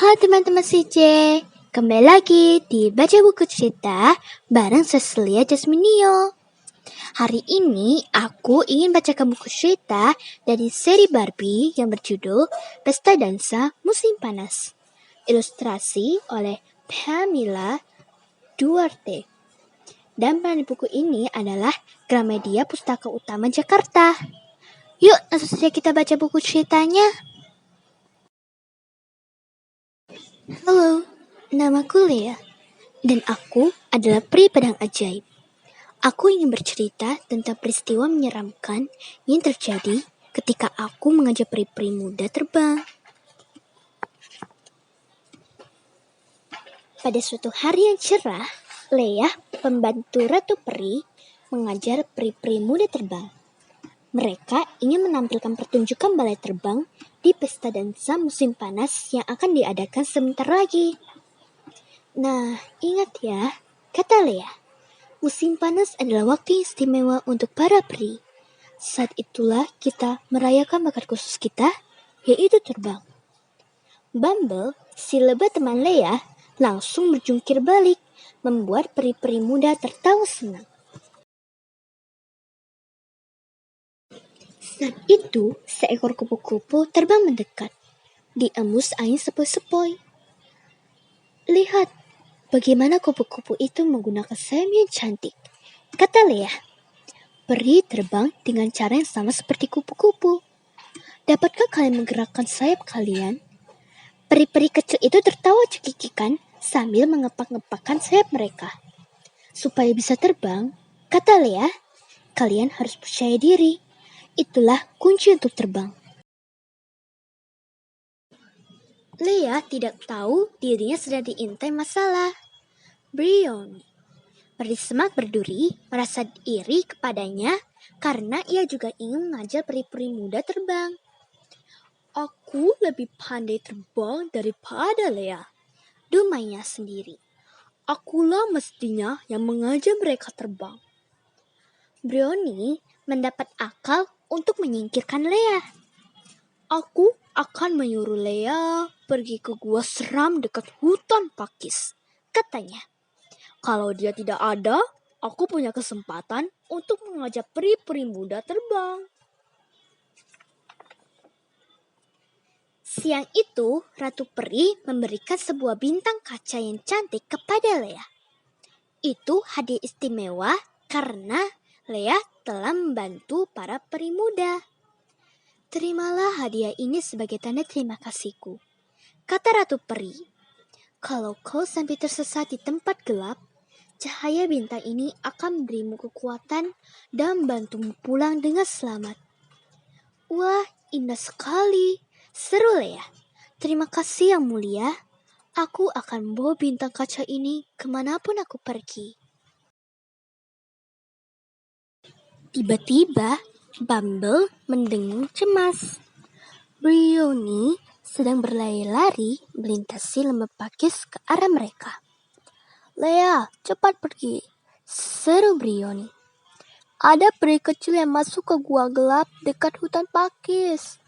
Halo teman-teman CJ, kembali lagi di Baca Buku Cerita bareng Cecilia Jasminio. Hari ini aku ingin bacakan buku cerita dari seri Barbie yang berjudul Pesta Dansa Musim Panas. Ilustrasi oleh Pamela Duarte. Dan penulis buku ini adalah Gramedia Pustaka Utama Jakarta. Yuk, langsung saja kita baca buku ceritanya. Halo, namaku Lea, dan aku adalah peri pedang ajaib. Aku ingin bercerita tentang peristiwa menyeramkan yang terjadi ketika aku mengajak peri-peri muda terbang. Pada suatu hari yang cerah, Lea, pembantu Ratu Peri, mengajar peri-peri muda terbang. Mereka ingin menampilkan pertunjukan balai terbang di pesta dansa musim panas yang akan diadakan sebentar lagi. Nah, ingat ya, kata Lea, musim panas adalah waktu yang istimewa untuk para peri. Saat itulah kita merayakan bakat khusus kita, yaitu terbang. Bumble, si lebah teman Lea, langsung berjungkir balik, membuat peri-peri muda tertawa senang. Saat itu, seekor kupu-kupu terbang mendekat. Diembus angin sepoi-sepoi. Lihat, bagaimana kupu-kupu itu menggunakan sayap yang cantik, kata Lea. Peri terbang dengan cara yang sama seperti kupu-kupu. Dapatkah kalian menggerakkan sayap kalian? Peri-peri kecil itu tertawa cekikikan sambil mengepak-ngepakkan sayap mereka. Supaya bisa terbang, kata Lea, kalian harus percaya diri. Itulah kunci untuk terbang. Lea tidak tahu dirinya sedang diintai masalah. Brion, peri semak berduri, merasa iri kepadanya karena ia juga ingin mengajar peri-peri muda terbang. Aku lebih pandai terbang daripada Lea, dumainya sendiri. Akulah mestinya yang mengajar mereka terbang. Brioni mendapat akal untuk menyingkirkan Lea. Aku akan menyuruh Lea pergi ke gua seram dekat hutan pakis, katanya. Kalau dia tidak ada, aku punya kesempatan untuk mengajak peri-peri muda terbang. Siang itu, Ratu Peri memberikan sebuah bintang kaca yang cantik kepada Lea. Itu hadiah istimewa karena Lea telah membantu para peri muda. Terimalah hadiah ini sebagai tanda terima kasihku, kata Ratu Peri. Kalau kau sampai tersesat di tempat gelap, cahaya bintang ini akan memberimu kekuatan dan membantumu pulang dengan selamat. Wah, indah sekali, seru Lea. Terima kasih yang mulia. Aku akan membawa bintang kaca ini kemanapun aku pergi. Tiba-tiba, Bumble mendengung cemas. Brioni sedang berlari-lari melintasi lembah pakis ke arah mereka. Lea, cepat pergi, seru Brioni. Ada peri kecil yang masuk ke gua gelap dekat hutan pakis.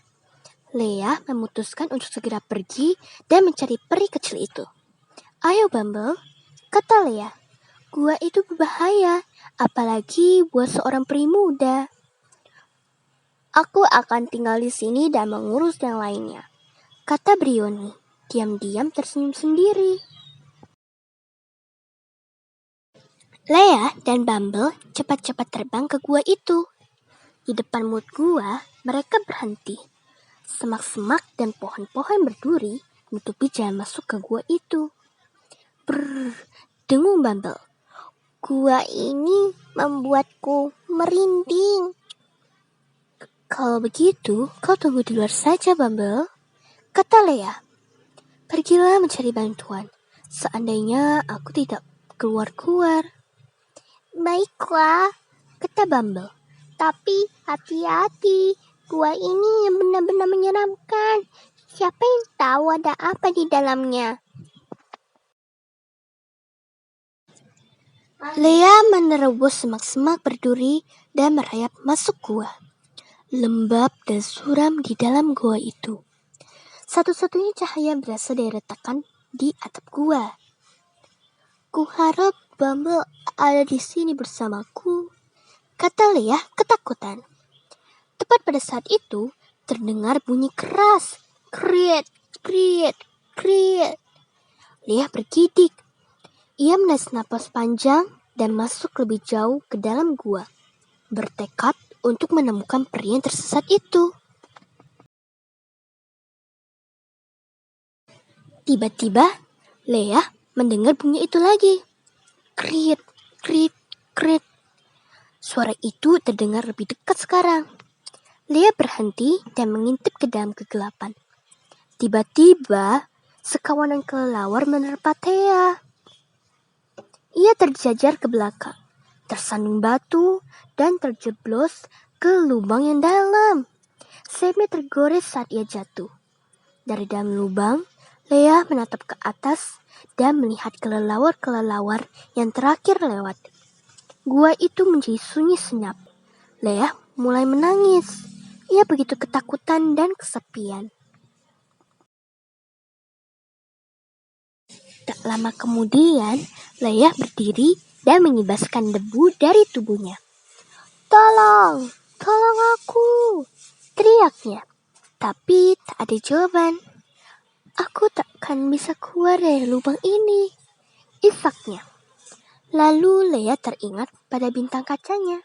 Lea memutuskan untuk segera pergi dan mencari peri kecil itu. Ayo Bumble, kata Lea. Gua itu berbahaya, apalagi buat seorang peri muda. Aku akan tinggal di sini dan mengurus yang lainnya, kata Brioni, diam-diam tersenyum sendiri. Lea dan Bumble cepat-cepat terbang ke gua itu. Di depan mulut gua, mereka berhenti. Semak-semak dan pohon-pohon berduri menutupi jalan masuk ke gua itu. Brrr, dengung Bumble. Gua ini membuatku merinding. Kalau begitu, kau tunggu di luar saja, Bumble, kata Lea. Pergilah mencari bantuan, seandainya aku tidak keluar-keluar. Baiklah, kata Bumble. Tapi hati-hati, gua ini yang benar-benar menyeramkan. Siapa yang tahu ada apa di dalamnya? Lea menerobos semak-semak berduri dan merayap masuk gua. Lembab dan suram di dalam gua itu. Satu-satunya cahaya berasal dari retakan di atap gua. Kuharap Bumble ada di sini bersamaku, kata Leah ketakutan. Tepat pada saat itu, terdengar bunyi keras. Kriet, kriet, kriet. Leah bergidik. Ia menarik napas panjang dan masuk lebih jauh ke dalam gua, bertekad untuk menemukan peri yang tersesat itu. Tiba-tiba, Leah mendengar bunyi itu lagi. Kriet, kriet, kriet. Suara itu terdengar lebih dekat sekarang. Leah berhenti dan mengintip ke dalam kegelapan. Tiba-tiba, sekawanan kelelawar menerpa Thea. Ia terjajar ke belakang, tersandung batu, dan terjeblos ke lubang yang dalam. Sayapnya tergores saat ia jatuh. Dari dalam lubang, Leah menatap ke atas dan melihat kelelawar-kelelawar yang terakhir lewat. Gua itu menjadi sunyi senyap. Leah mulai menangis. Ia begitu ketakutan dan kesepian. Tak lama kemudian, Leah berdiri dan mengibaskan debu dari tubuhnya. Tolong, tolong aku, teriaknya. Tapi tak ada jawaban. Aku takkan bisa keluar dari lubang ini, isaknya. Lalu Leah teringat pada bintang kacanya.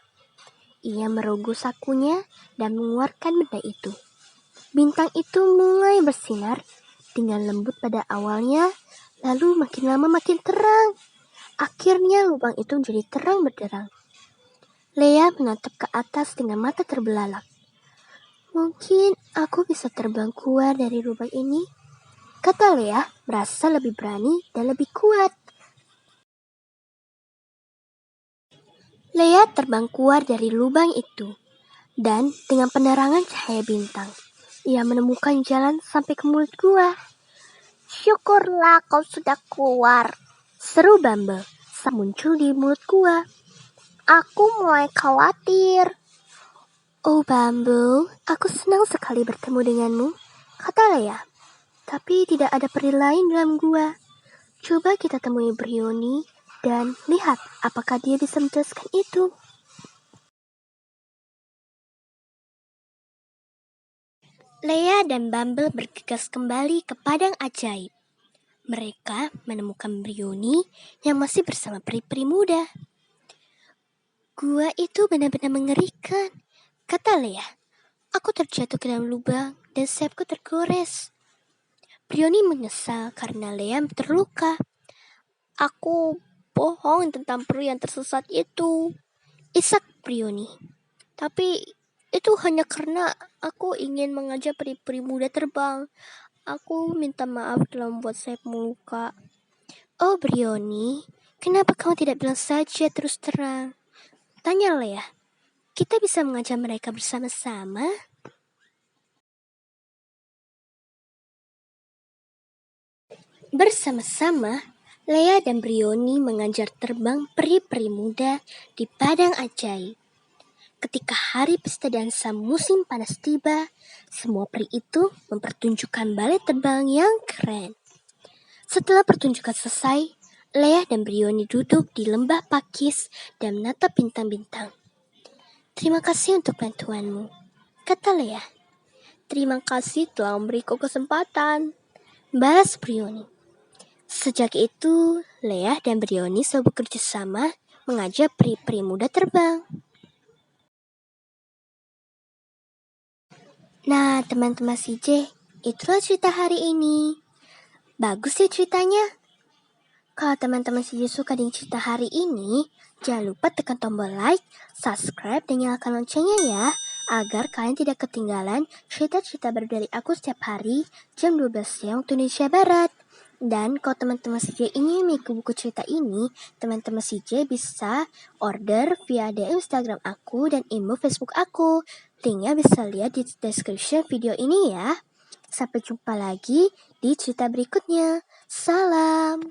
Ia merogoh sakunya dan mengeluarkan benda itu. Bintang itu mulai bersinar dengan lembut pada awalnya, lalu makin lama makin terang. Akhirnya lubang itu menjadi terang benderang. Leah menatap ke atas dengan mata terbelalak. Mungkin aku bisa terbang keluar dari lubang ini, kata Leah merasa lebih berani dan lebih kuat. Leah terbang keluar dari lubang itu, dan dengan penerangan cahaya bintang, ia menemukan jalan sampai ke mulut gua. Syukurlah kau sudah keluar, seru Bumble saat muncul di mulut gua. Aku mulai khawatir. Oh Bumble, aku senang sekali bertemu denganmu, kata Leah. Tapi tidak ada peri lain dalam gua. Coba kita temui Bryony dan lihat apakah dia bisa menjelaskan itu. Leah dan Bumble bergegas kembali ke padang ajaib. Mereka menemukan Bryony yang masih bersama peri-peri muda. Gua itu benar-benar mengerikan, kata Leah. Aku terjatuh ke dalam lubang dan sayapku tergores. Bryony menyesal karena Leah terluka. Aku bohong tentang peri yang tersesat itu, isak Bryony. Tapi itu hanya karena aku ingin mengajak peri-peri muda terbang. Aku minta maaf telah membuat sayapmu luka. Oh Bryony, kenapa kamu tidak bilang saja terus terang? Tanya Leah. Kita bisa mengajak mereka bersama-sama? Bersama-sama, Leah dan Bryony mengajar terbang peri-peri muda di padang ajaib. Ketika hari pesta dansa musim panas tiba, semua peri itu mempertunjukkan balet terbang yang keren. Setelah pertunjukan selesai, Leah dan Bryony duduk di lembah pakis dan menatap bintang-bintang. Terima kasih untuk bantuanmu, kata Leah. Terima kasih telah memberiku kesempatan, balas Bryony. Sejak itu, Leah dan Bryony selalu bekerja sama mengajak peri-peri muda terbang. Nah, teman-teman CJ, itulah cerita hari ini. Bagus ya ceritanya? Kalau teman-teman CJ suka dengan cerita hari ini, jangan lupa tekan tombol like, subscribe, dan nyalakan loncengnya ya, agar kalian tidak ketinggalan cerita-cerita baru dari aku setiap hari, jam 12 siang waktu Indonesia Barat. Dan kalau teman-teman CJ ingin memiliki buku cerita ini, teman-teman CJ bisa order via DM Instagram aku dan email Facebook aku. Linknya bisa lihat di description video ini ya. Sampai jumpa lagi di cerita berikutnya. Salam.